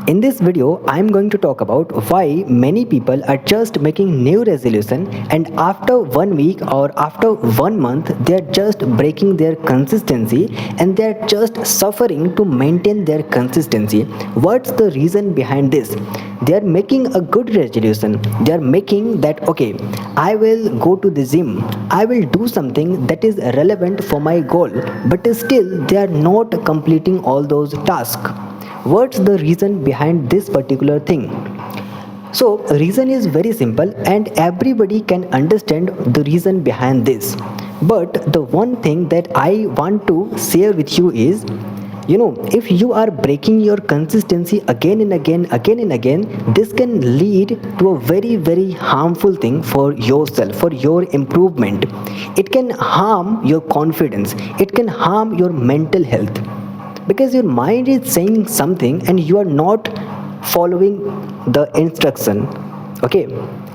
In this video, I am going to talk about why many people are just making new resolution and after 1 week or after 1 month they are just breaking their consistency and they are just suffering to maintain their consistency. What's the reason behind this? They are making a good resolution. They are making that okay, I will go to the gym. I will do something that is relevant for my goal, but still they are not completing all those tasks. What's the reason behind this particular thing? So reason is very simple and everybody can understand the reason behind this, but the one thing that I want to share with you is, if you are breaking your consistency again and again, this can lead to a very very harmful thing for yourself, for your improvement. It can harm your confidence, it can harm your mental health, because your mind is saying something and you are not following the instruction. Okay,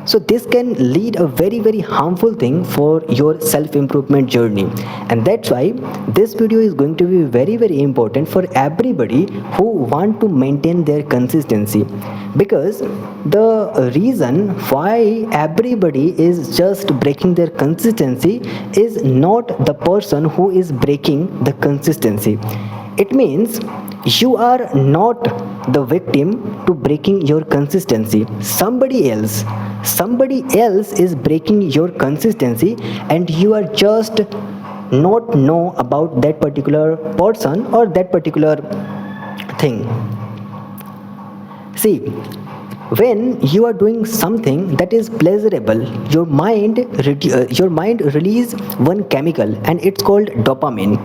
so this can lead a very very harmful thing for your self improvement journey, and that's why this video is going to be very very important for everybody who want to maintain their consistency. Because the reason why everybody is just breaking their consistency is not the person who is breaking the consistency. It means you are not the victim to breaking your consistency. Somebody else is breaking your consistency, and you are just not know about that particular person or that particular thing. See, when you are doing something that is pleasurable, your mind release one chemical and it's called dopamine.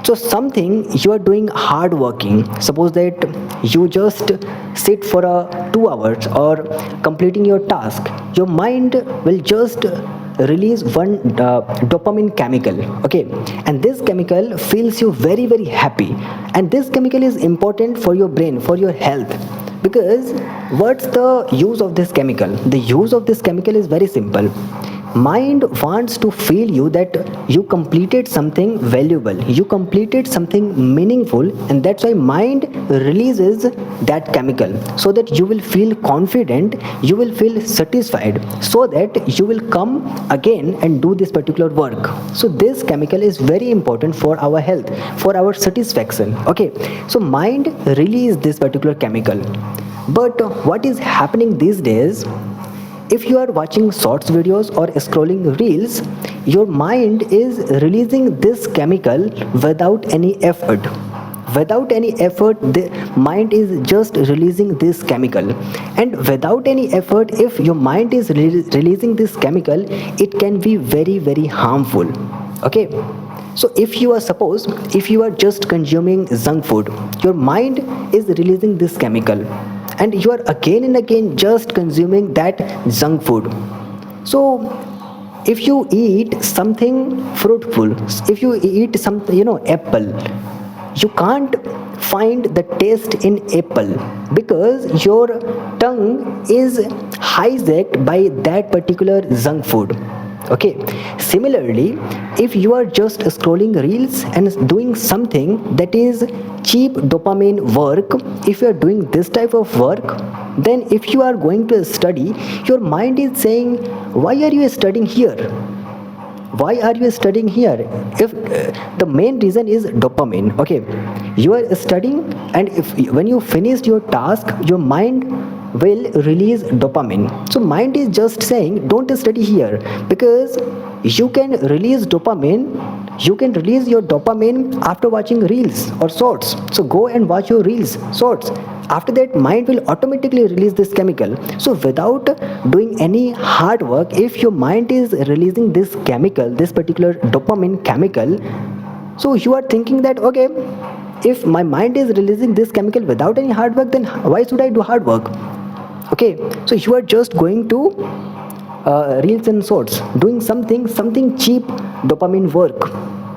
So something you are doing hard working, suppose that you just sit for 2 hours or completing your task, your mind will just release one dopamine chemical. Okay, and this chemical feels you very very happy, and this chemical is important for your brain, for your health. Because what's the use of this chemical? The use of this chemical is very simple. Mind wants to feel you that you completed something valuable, you completed something meaningful, and that's why mind releases that chemical, so that you will feel confident, you will feel satisfied, so that you will come again and do this particular work. So this chemical is very important for our health, for our satisfaction. Okay, so mind release this particular chemical. But what is happening these days, if you are watching shorts videos or scrolling reels, your mind is releasing this chemical without any effort. Without any effort, the mind is just releasing this chemical. And without any effort, if your mind is releasing this chemical, it can be very, very harmful. Okay? So if you are just consuming junk food, your mind is releasing this chemical, and you are again and again just consuming that junk food. So if you eat something fruitful, if you eat some apple, you can't find the taste in apple, because your tongue is hijacked by that particular junk food. Okay, similarly, if you are just scrolling reels and doing something that is cheap dopamine work, if you are doing this type of work, then if you are going to study, your mind is saying, why are you studying here? Why are you studying here? If the main reason is dopamine. Okay, you are studying, and if when you finish your task, your mind will release dopamine. So mind is just saying, don't study here, because you can release dopamine, you can release your dopamine after watching reels or shorts. So go and watch your reels, shorts. After that, mind will automatically release this chemical. So without doing any hard work, if your mind is releasing this chemical, this particular dopamine chemical, so you are thinking that okay, if my mind is releasing this chemical without any hard work, then why should I do hard work? Okay, so you are just going to reels and shorts, doing something cheap dopamine work.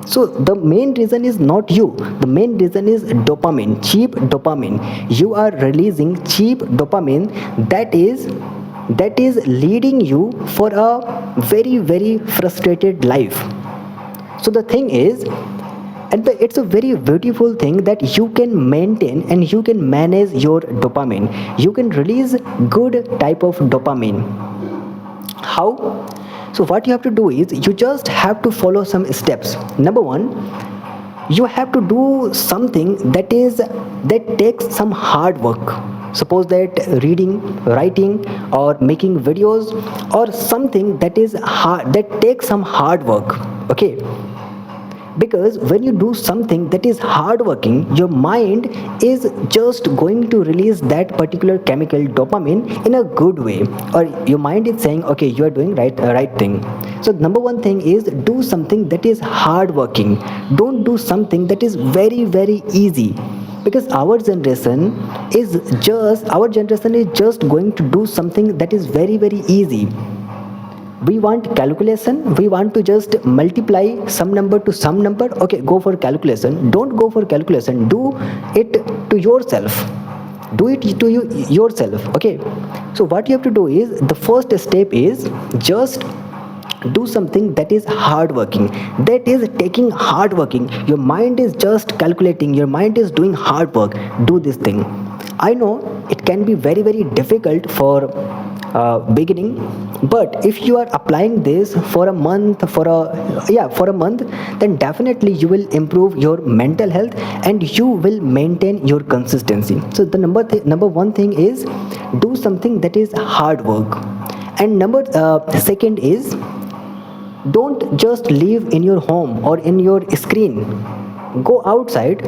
So the main reason is not you, the main reason is dopamine, cheap dopamine. You are releasing cheap dopamine that is leading you for a very very frustrated life. So the thing is, And it's a very beautiful thing that you can maintain and you can manage your dopamine. You can release good type of dopamine. How? So what you have to do is you just have to follow some steps. Number one, you have to do something that takes some hard work. Suppose that reading, writing, or making videos, or something that is hard, that takes some hard work. Okay, because when you do something that is hardworking, your mind is just going to release that particular chemical dopamine in a good way, or your mind is saying okay, you are doing right thing. So number one thing is do something that is hardworking. Don't do something that is very easy, because our generation is just going to do something that is very easy. We want calculation, we want to just multiply some number to some number. Okay, go for calculation. Don't go for calculation, do it to yourself. Do it to yourself. Okay, so what you have to do is the first step is just do something that is hard working, that is taking hard working. Your mind is just calculating, your mind is doing hard work. Do this thing. I know it can be very difficult for beginning, but if you are applying this for a month, for a month, then definitely you will improve your mental health and you will maintain your consistency. So the number one thing is do something that is hard work. And number second is don't just live in your home or in your screen. Go outside,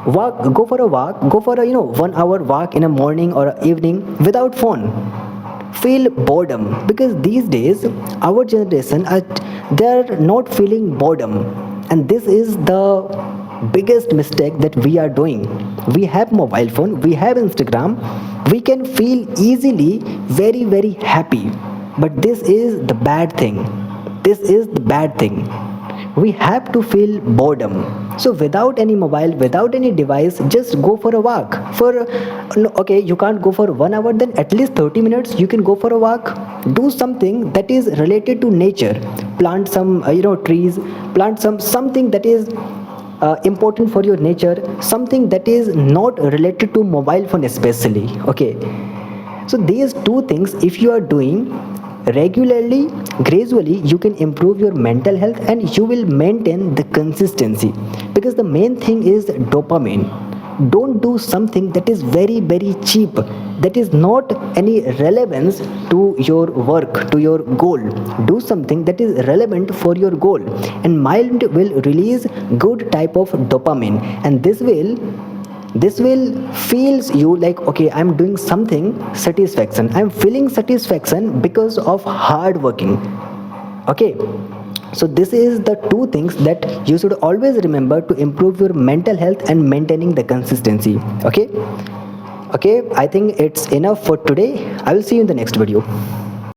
walk, go for a walk, go for a 1 hour walk in a morning or a evening without phone. Feel boredom, because these days our generation they're not feeling boredom, and this is the biggest mistake that we are doing. We have mobile phone, we have Instagram, we can feel easily very happy, but this is the bad thing. This is the bad thing. We have to feel boredom. So without any mobile, without any device, just go for a walk for no, okay, you can't go for 1 hour, then at least 30 minutes you can go for a walk. Do something that is related to nature. Plant some trees, plant something that is important for your nature, something that is not related to mobile phone especially. Okay, so these two things if you are doing regularly, gradually you can improve your mental health and you will maintain the consistency, because the main thing is dopamine. Don't do something that is very cheap, that is not any relevance to your work, to your goal. Do something that is relevant for your goal, and mind will release good type of dopamine, and this will feels you like okay, I'm doing something satisfaction, I'm feeling satisfaction because of hard working. Okay, so this is the two things that you should always remember to improve your mental health and maintaining the consistency. Okay, I think it's enough for today. I will see you in the next video.